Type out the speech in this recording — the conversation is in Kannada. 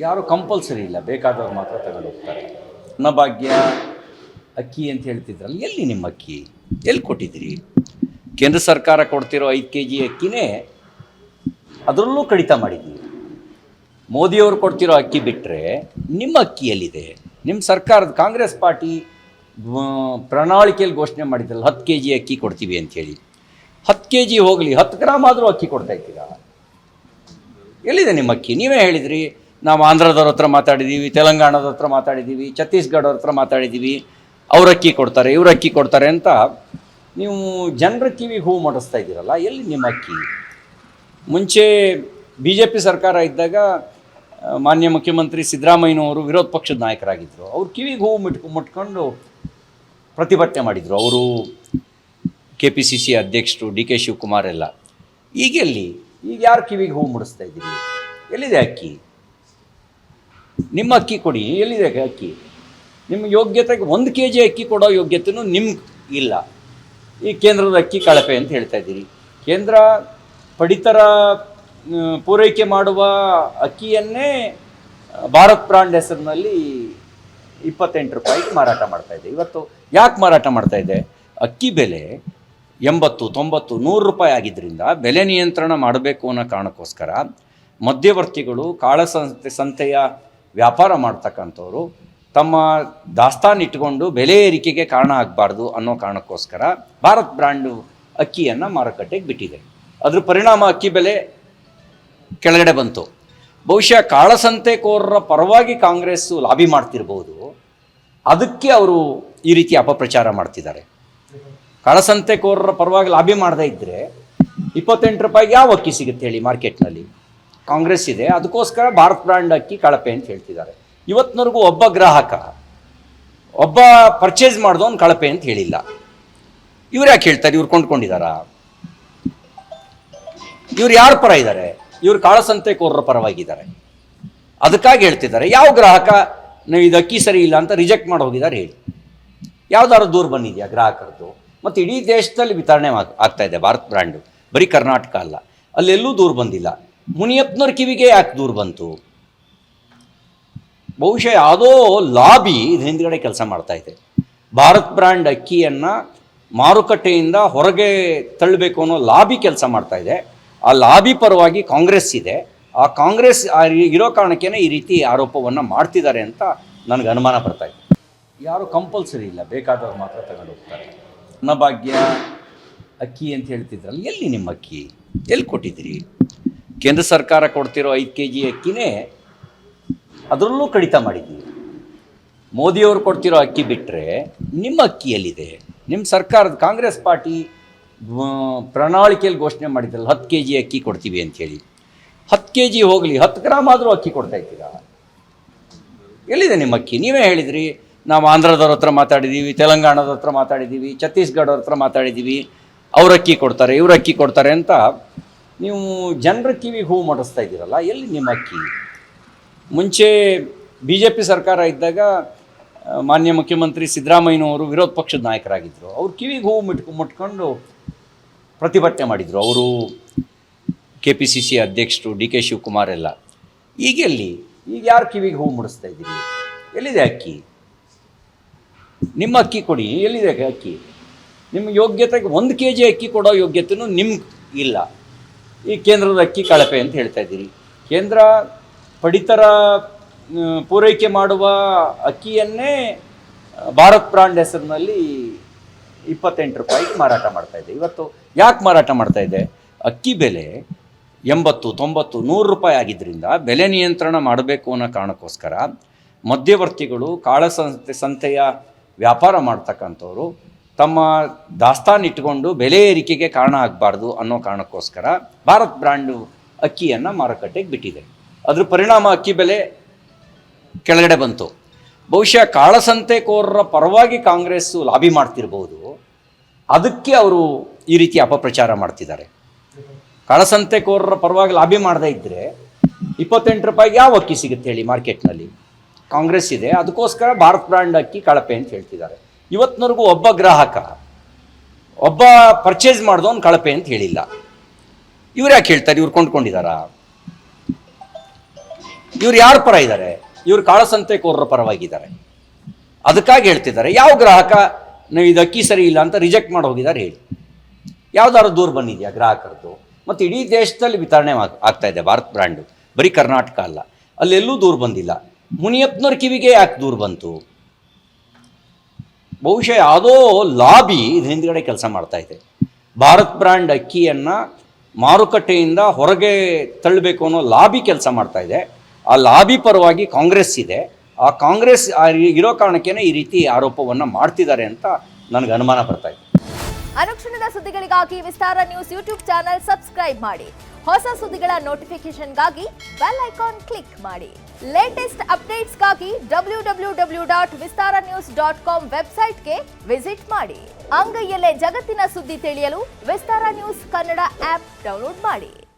ಯಾರು ಕಂಪಲ್ಸರಿ ಇಲ್ಲ, ಬೇಕಾದವ್ರು ಮಾತ್ರ ತಗೊಂಡು ಹೋಗ್ತಾರೆ. ಅನ್ನಭಾಗ್ಯ ಅಕ್ಕಿ ಅಂತ ಹೇಳ್ತಿದ್ರಲ್ಲ, ಎಲ್ಲಿ ನಿಮ್ಮ ಅಕ್ಕಿ ಎಲ್ಲಿ ಕೊಟ್ಟಿದ್ದೀರಿ? ಕೇಂದ್ರ ಸರ್ಕಾರ ಕೊಡ್ತಿರೋ 5 kg ಅಕ್ಕಿನೇ ಅದರಲ್ಲೂ ಕಡಿತ ಮಾಡಿದ್ದೀವಿ. ಮೋದಿಯವರು ಕೊಡ್ತಿರೋ ಅಕ್ಕಿ ಬಿಟ್ಟರೆ ನಿಮ್ಮ ಅಕ್ಕಿ ಎಲ್ಲಿದೆ? ನಿಮ್ಮ ಸರ್ಕಾರದ ಕಾಂಗ್ರೆಸ್ ಪಾರ್ಟಿ ಪ್ರಣಾಳಿಕೆಯಲ್ಲಿ ಘೋಷಣೆ ಮಾಡಿದ್ರಲ್ಲ 10 kg ಅಕ್ಕಿ ಕೊಡ್ತೀವಿ ಅಂಥೇಳಿ. 10 kg ಹೋಗಲಿ, 10 ಗ್ರಾಮ್ ಆದರೂ ಅಕ್ಕಿ ಕೊಡ್ತಾ ಇದ್ದೀರಾ? ಎಲ್ಲಿದೆ ನಿಮ್ಮ ಅಕ್ಕಿ? ನೀವೇ ಹೇಳಿದ್ರಿ, ನಾವು ಆಂಧ್ರದವ್ರ ಹತ್ರ ಮಾತಾಡಿದ್ದೀವಿ, ತೆಲಂಗಾಣದ ಹತ್ರ ಮಾತಾಡಿದ್ದೀವಿ, ಛತ್ತೀಸ್ಗಢವ್ರ ಹತ್ರ ಮಾತಾಡಿದ್ದೀವಿ, ಅವ್ರ ಅಕ್ಕಿ ಕೊಡ್ತಾರೆ, ಇವ್ರ ಅಕ್ಕಿ ಕೊಡ್ತಾರೆ ಅಂತ ನೀವು ಜನರ ಕಿವಿಗೆ ಹೂವು ಮಾಡಿಸ್ತಾ ಇದ್ದೀರಲ್ಲ, ಎಲ್ಲಿ ನಿಮ್ಮ ಅಕ್ಕಿ? ಮುಂಚೆ BJP ಸರ್ಕಾರ ಇದ್ದಾಗ ಮಾನ್ಯ ಮುಖ್ಯಮಂತ್ರಿ ಸಿದ್ದರಾಮಯ್ಯನವರು ವಿರೋಧ ಪಕ್ಷದ ನಾಯಕರಾಗಿದ್ದರು. ಅವ್ರು ಕಿವಿಗೆ ಹೂವು ಮುಟ್ಕೊಂಡು ಪ್ರತಿಭಟನೆ ಮಾಡಿದರು. ಅವರು KPCC ಅಧ್ಯಕ್ಷರು DK ಶಿವಕುಮಾರ್ ಎಲ್ಲ. ಈಗೆಲ್ಲಿ? ಈಗ ಯಾರು ಕಿವಿಗೆ ಹೂವು ಮುಡಿಸ್ತಾ ಇದ್ದೀರಿ? ಎಲ್ಲಿದೆ ಅಕ್ಕಿ? ನಿಮ್ಮ ಅಕ್ಕಿ ಕೊಡಿ, ಎಲ್ಲಿದೆ ಅಕ್ಕಿ? ನಿಮ್ಮ ಯೋಗ್ಯತೆಗೆ 1 kg ಅಕ್ಕಿ ಕೊಡೋ ಯೋಗ್ಯತೆಯೂ ನಿಮ್ಗೆ ಇಲ್ಲ. ಈ ಕೇಂದ್ರದ ಅಕ್ಕಿ ಕಳಪೆ ಅಂತ ಹೇಳ್ತಾ ಇದ್ದೀರಿ. ಕೇಂದ್ರ ಪಡಿತರ ಪೂರೈಕೆ ಮಾಡುವ ಅಕ್ಕಿಯನ್ನೇ ಭಾರತ್ ಬ್ರಾಂಡ್ ಹೆಸರಿನಲ್ಲಿ 28 ರೂಪಾಯಿಗೆ ಮಾರಾಟ ಮಾಡ್ತಾಯಿದೆ. ಇವತ್ತು ಯಾಕೆ ಮಾರಾಟ ಮಾಡ್ತಾಯಿದೆ? ಅಕ್ಕಿ ಬೆಲೆ 80, 90, 100 ರೂಪಾಯಿ ಆಗಿದ್ದರಿಂದ ಬೆಲೆ ನಿಯಂತ್ರಣ ಮಾಡಬೇಕು ಅನ್ನೋ ಕಾರಣಕ್ಕೋಸ್ಕರ ಮಧ್ಯವರ್ತಿಗಳು, ಸಂತೆಯ ವ್ಯಾಪಾರ ಮಾಡ್ತಕ್ಕಂಥವ್ರು ತಮ್ಮ ದಾಸ್ತಾನು ಇಟ್ಕೊಂಡು ಬೆಲೆ ಏರಿಕೆಗೆ ಕಾರಣ ಆಗಬಾರ್ದು ಅನ್ನೋ ಕಾರಣಕ್ಕೋಸ್ಕರ ಭಾರತ್ ಬ್ರ್ಯಾಂಡು ಅಕ್ಕಿಯನ್ನು ಮಾರುಕಟ್ಟೆಗೆ ಬಿಟ್ಟಿದೆ. ಅದ್ರ ಪರಿಣಾಮ ಅಕ್ಕಿ ಬೆಲೆ ಕೆಳಗಡೆ ಬಂತು. ಬಹುಶಃ ಕಾಳಸಂತೆಕೋರರ ಪರವಾಗಿ ಕಾಂಗ್ರೆಸ್ಸು ಲಾಬಿ ಮಾಡ್ತಿರ್ಬೋದು, ಅದಕ್ಕೆ ಅವರು ಈ ರೀತಿ ಅಪಪ್ರಚಾರ ಮಾಡ್ತಿದ್ದಾರೆ. ಕಾಳಸಂತೆಕೋರರ ಪರವಾಗಿ ಲಾಬಿ ಮಾಡದೇ ಇದ್ದರೆ 28 ರೂಪಾಯಿಗೆ ಯಾವ ಅಕ್ಕಿ ಸಿಗುತ್ತೆ ಹೇಳಿ ಮಾರ್ಕೆಟ್ನಲ್ಲಿ? ಕಾಂಗ್ರೆಸ್ ಇದೆ, ಅದಕ್ಕೋಸ್ಕರ ಭಾರತ್ ಬ್ರ್ಯಾಂಡ್ ಅಕ್ಕಿ ಕಳಪೆ ಅಂತ ಹೇಳ್ತಿದ್ದಾರೆ. ಇವತ್ತಿನವರೆಗೂ ಒಬ್ಬ ಗ್ರಾಹಕ, ಒಬ್ಬ ಪರ್ಚೇಸ್ ಮಾಡಿದವನು ಕಳಪೆ ಅಂತ ಹೇಳಿಲ್ಲ. ಇವ್ರು ಯಾಕೆ ಹೇಳ್ತಾರೆ? ಇವ್ರು ಕೊಂಡ್ಕೊಂಡಿದ್ದಾರಾ? ಇವ್ರು ಯಾರ ಪರ ಇದ್ದಾರೆ? ಇವರು ಕಾಳಸಂತೆಕೋರರ ಪರವಾಗಿದ್ದಾರೆ. ಅದಕ್ಕಾಗಿ ಹೇಳ್ತಿದ್ದಾರೆ. ಯಾವ ಗ್ರಾಹಕ ನಾವು ಇದು ಅಕ್ಕಿ ಸರಿ ಇಲ್ಲ ಅಂತ ರಿಜೆಕ್ಟ್ ಮಾಡಿ ಹೋಗಿದ್ದಾರೆ ಹೇಳಿ? ಯಾವ್ದಾದ್ರು ದೂರ ಬಂದಿದೆಯಾ ಗ್ರಾಹಕರದ್ದು? ಮತ್ತು ಇಡೀ ದೇಶದಲ್ಲಿ ವಿತರಣೆ ಆಗ್ತಾ ಇದೆ ಭಾರತ್ ಬ್ರ್ಯಾಂಡು, ಬರೀ ಕರ್ನಾಟಕ ಅಲ್ಲ, ಅಲ್ಲೆಲ್ಲೂ ದೂರ ಬಂದಿಲ್ಲ. ಮುನಿಯಪ್ಪನವ್ರ ಕಿವಿಗೆ ಯಾಕೆ ದೂರ ಬಂತು? ಬಹುಶಃ ಯಾವುದೋ ಲಾಬಿ ಇದು ಹಿಂದ್ಗಡೆ ಕೆಲಸ ಮಾಡ್ತಾ ಇದೆ. ಭಾರತ್ ಬ್ರ್ಯಾಂಡ್ ಅಕ್ಕಿಯನ್ನು ಮಾರುಕಟ್ಟೆಯಿಂದ ಹೊರಗೆ ತಳ್ಳಬೇಕು ಅನ್ನೋ ಲಾಬಿ ಕೆಲಸ ಮಾಡ್ತಾ ಇದೆ. ಆ ಲಾಬಿ ಪರವಾಗಿ ಕಾಂಗ್ರೆಸ್ ಇದೆ. ಆ ಕಾಂಗ್ರೆಸ್ ಇರೋ ಕಾರಣಕ್ಕೇ ಈ ರೀತಿ ಆರೋಪವನ್ನು ಮಾಡ್ತಿದ್ದಾರೆ ಅಂತ ನನಗೆ ಅನುಮಾನ ಬರ್ತಾ ಇದೆ. ಯಾರು ಕಂಪಲ್ಸರಿ ಇಲ್ಲ, ಬೇಕಾದವ್ರು ಮಾತ್ರ ತಗೊಂಡು ಹೋಗ್ತಾರೆ. ಅನ್ನಭಾಗ್ಯ ಅಕ್ಕಿ ಅಂತ ಹೇಳ್ತಿದ್ರಲ್ಲ, ಎಲ್ಲಿ ನಿಮ್ಮ ಅಕ್ಕಿ ಎಲ್ಲಿ ಕೊಟ್ಟಿದ್ದೀರಿ? ಕೇಂದ್ರ ಸರ್ಕಾರ ಕೊಡ್ತಿರೋ 5 kg ಅಕ್ಕಿನೇ ಅದರಲ್ಲೂ ಕಡಿತ ಮಾಡಿದ್ದೀವಿ. ಮೋದಿಯವರು ಕೊಡ್ತಿರೋ ಅಕ್ಕಿ ಬಿಟ್ಟರೆ ನಿಮ್ಮ ಅಕ್ಕಿ ಎಲ್ಲಿದೆ? ನಿಮ್ಮ ಸರ್ಕಾರದ ಕಾಂಗ್ರೆಸ್ ಪಾರ್ಟಿ ಪ್ರಣಾಳಿಕೆಯಲ್ಲಿ ಘೋಷಣೆ ಮಾಡಿದ್ರಲ್ಲ 10 kg ಅಕ್ಕಿ ಕೊಡ್ತೀವಿ ಅಂಥೇಳಿ. 10 kg ಹೋಗಲಿ, 10 ಗ್ರಾಮ್ ಆದರೂ ಅಕ್ಕಿ ಕೊಡ್ತಾ ಇದ್ದೀರಾ? ಎಲ್ಲಿದೆ ನಿಮ್ಮ ಅಕ್ಕಿ? ನೀವೇ ಹೇಳಿದ್ರಿ, ನಾವು ಆಂಧ್ರದವ್ರ ಹತ್ರ ಮಾತಾಡಿದ್ದೀವಿ, ತೆಲಂಗಾಣದ ಹತ್ರ ಮಾತಾಡಿದ್ದೀವಿ, ಛತ್ತೀಸ್ಗಢವ್ರ ಹತ್ರ ಮಾತಾಡಿದ್ದೀವಿ, ಅವ್ರ ಅಕ್ಕಿ ಕೊಡ್ತಾರೆ, ಇವ್ರ ಅಕ್ಕಿ ಕೊಡ್ತಾರೆ ಅಂತ ನೀವು ಜನರ ಕಿವಿಗೆ ಹೂವು ಮಾಡಿಸ್ತಾ ಇದ್ದೀರಲ್ಲ, ಎಲ್ಲಿ ನಿಮ್ಮ ಅಕ್ಕಿ? ಮುಂಚೆ BJP ಸರ್ಕಾರ ಇದ್ದಾಗ ಮಾನ್ಯ ಮುಖ್ಯಮಂತ್ರಿ ಸಿದ್ದರಾಮಯ್ಯನವರು ವಿರೋಧ ಪಕ್ಷದ ನಾಯಕರಾಗಿದ್ದರು. ಅವ್ರು ಕಿವಿಗೆ ಹೂವು ಮುಟ್ಕೊಂಡು ಪ್ರತಿಭಟನೆ ಮಾಡಿದರು. ಅವರು KPCC ಅಧ್ಯಕ್ಷರು DK ಶಿವಕುಮಾರ್ ಎಲ್ಲ. ಈಗೆಲ್ಲಿ? ಈಗ ಯಾರು ಕಿವಿಗೆ ಹೂವು ಮುಡಿಸ್ತಾ ಇದ್ದೀರಿ? ಎಲ್ಲಿದೆ ಅಕ್ಕಿ? ನಿಮ್ಮ ಅಕ್ಕಿ ಕೊಡಿ, ಎಲ್ಲಿದೆ ಅಕ್ಕಿ? ನಿಮ್ಮ ಯೋಗ್ಯತೆಗೆ 1 kg ಅಕ್ಕಿ ಕೊಡೋ ಯೋಗ್ಯತೆಯೂ ನಿಮ್ಗೆ ಇಲ್ಲ. ಈ ಕೇಂದ್ರದ ಅಕ್ಕಿ ಕಳಪೆ ಅಂತ ಹೇಳ್ತಾ ಇದ್ದೀರಿ. ಕೇಂದ್ರ ಪಡಿತರ ಪೂರೈಕೆ ಮಾಡುವ ಅಕ್ಕಿಯನ್ನೇ ಭಾರತ್ ಬ್ರಾಂಡ್ ಹೆಸರಿನಲ್ಲಿ 28 ರೂಪಾಯಿಗೆ ಮಾರಾಟ ಮಾಡ್ತಾಯಿದೆ. ಇವತ್ತು ಯಾಕೆ ಮಾರಾಟ ಮಾಡ್ತಾ ಇದೆ? ಅಕ್ಕಿ ಬೆಲೆ 80, 90, 100 ರೂಪಾಯಿ ಆಗಿದ್ದರಿಂದ ಬೆಲೆ ನಿಯಂತ್ರಣ ಮಾಡಬೇಕು ಅನ್ನೋ ಕಾರಣಕ್ಕೋಸ್ಕರ ಮಧ್ಯವರ್ತಿಗಳು, ಸಂತೆಯ ವ್ಯಾಪಾರ ಮಾಡ್ತಕ್ಕಂಥವ್ರು ತಮ್ಮ ದಾಸ್ತಾನು ಇಟ್ಕೊಂಡು ಬೆಲೆ ಏರಿಕೆಗೆ ಕಾರಣ ಆಗಬಾರ್ದು ಅನ್ನೋ ಕಾರಣಕ್ಕೋಸ್ಕರ ಭಾರತ್ ಬ್ರ್ಯಾಂಡು ಅಕ್ಕಿಯನ್ನು ಮಾರುಕಟ್ಟೆಗೆ ಬಿಟ್ಟಿದೆ. ಅದ್ರ ಪರಿಣಾಮ ಅಕ್ಕಿ ಬೆಲೆ ಕೆಳಗಡೆ ಬಂತು. ಬಹುಶಃ ಕಾಳಸಂತೆಕೋರರ ಪರವಾಗಿ ಕಾಂಗ್ರೆಸ್ಸು ಲಾಬಿ ಮಾಡ್ತಿರ್ಬೋದು, ಅದಕ್ಕೆ ಅವರು ಈ ರೀತಿ ಅಪಪ್ರಚಾರ ಮಾಡ್ತಿದ್ದಾರೆ. ಕಾಳಸಂತೆಕೋರರ ಪರವಾಗಿ ಲಾಬಿ ಮಾಡದೇ ಇದ್ದರೆ 28 ರೂಪಾಯಿಗೆ ಯಾವ ಅಕ್ಕಿ ಸಿಗುತ್ತೆ ಹೇಳಿ ಮಾರ್ಕೆಟ್ನಲ್ಲಿ? ಕಾಂಗ್ರೆಸ್ ಇದೆ, ಅದಕ್ಕೋಸ್ಕರ ಭಾರತ್ ಬ್ರ್ಯಾಂಡ್ ಅಕ್ಕಿ ಕಳಪೆ ಅಂತ ಹೇಳ್ತಿದ್ದಾರೆ. ಇವತ್ತಿನವರೆಗೂ ಒಬ್ಬ ಗ್ರಾಹಕ, ಒಬ್ಬ ಪರ್ಚೇಸ್ ಮಾಡಿದವನು ಕಳಪೆ ಅಂತ ಹೇಳಿಲ್ಲ. ಇವ್ರು ಯಾಕೆ ಹೇಳ್ತಾರೆ? ಇವ್ರು ಕೊಂಡ್ಕೊಂಡಿದ್ದಾರಾ? ಇವ್ರು ಯಾರ ಪರ ಇದ್ದಾರೆ? ಇವ್ರು ಕಾಳಸಂತೆಕೋರರ ಪರವಾಗಿದ್ದಾರೆ. ಅದಕ್ಕಾಗಿ ಹೇಳ್ತಿದ್ದಾರೆ. ಯಾವ ಗ್ರಾಹಕ ನೀವು ಇದು ಅಕ್ಕಿ ಸರಿ ಇಲ್ಲ ಅಂತ ರಿಜೆಕ್ಟ್ ಮಾಡಿ ಹೋಗಿದ್ದಾರೆ ಹೇಳಿ? ಯಾವ್ದಾದ್ರು ದೂರ ಬಂದಿದೆಯಾ ಗ್ರಾಹಕರದ್ದು? ಮತ್ತು ಇಡೀ ದೇಶದಲ್ಲಿ ವಿತರಣೆ ಆಗ್ತಾ ಇದೆ ಭಾರತ್ ಬ್ರ್ಯಾಂಡು, ಬರೀ ಕರ್ನಾಟಕ ಅಲ್ಲ, ಅಲ್ಲೆಲ್ಲೂ ದೂರ ಬಂದಿಲ್ಲ. ಮುನಿಯಪ್ಪನವ್ರ ಕಿವಿಗೆ ಯಾಕೆ ದೂರ ಬಂತು? ಬಹುಶಃ ಯಾವುದೋ ಲಾಬಿ ಇದು ಹಿಂದ್ಗಡೆ ಕೆಲಸ ಮಾಡ್ತಾ ಇದೆ. ಭಾರತ್ ಬ್ರ್ಯಾಂಡ್ ಅಕ್ಕಿಯನ್ನು ಮಾರುಕಟ್ಟೆಯಿಂದ ಹೊರಗೆ ತಳ್ಳಬೇಕು ಅನ್ನೋ ಲಾಬಿ ಕೆಲಸ ಮಾಡ್ತಾ ಇದೆ. ಆ ಲಾಬಿ ಪರವಾಗಿ ಕಾಂಗ್ರೆಸ್ ಇದೆ. ಆ ಕಾಂಗ್ರೆಸ್ ಇರೋ ಕಾರಣಕ್ಕೇ ಈ ರೀತಿ ಆರೋಪವನ್ನು ಮಾಡ್ತಿದ್ದಾರೆ ಅಂತ ನನಗೆ ಅನುಮಾನ ಬರ್ತಾ ಇದೆ. ಅನುಕ್ಷಣದ ಸುದ್ದಿಗಳಿಗಾಗಿ ವಿಸ್ತಾರ ನ್ಯೂಸ್ ಯೂಟ್ಯೂಬ್ ಚಾನೆಲ್ ಸಬ್ಸ್ಕ್ರೈಬ್ ಮಾಡಿ. ಹೊಸ ಸುದ್ದಿಗಳ ನೋಟಿಫಿಕೇಶನ್ಗಾಗಿ ಬೆಲ್ ಐಕಾನ್ ಕ್ಲಿಕ್ ಮಾಡಿ. ಲೇಟೆಸ್ಟ್ ಅಪ್ಡೇಟ್ಸ್ಗಾಗಿ www.vistaranews.com ವೆಬ್ಸೈಟ್ಗೆ ವಿಸಿಟ್ ಮಾಡಿ. ಅಂಗೈಯಲ್ಲೇ ಜಗತ್ತಿನ ಸುದ್ದಿ ತಿಳಿಯಲು ವಿಸ್ತಾರ ನ್ಯೂಸ್ ಕನ್ನಡ ಆಪ್ ಡೌನ್ಲೋಡ್ ಮಾಡಿ.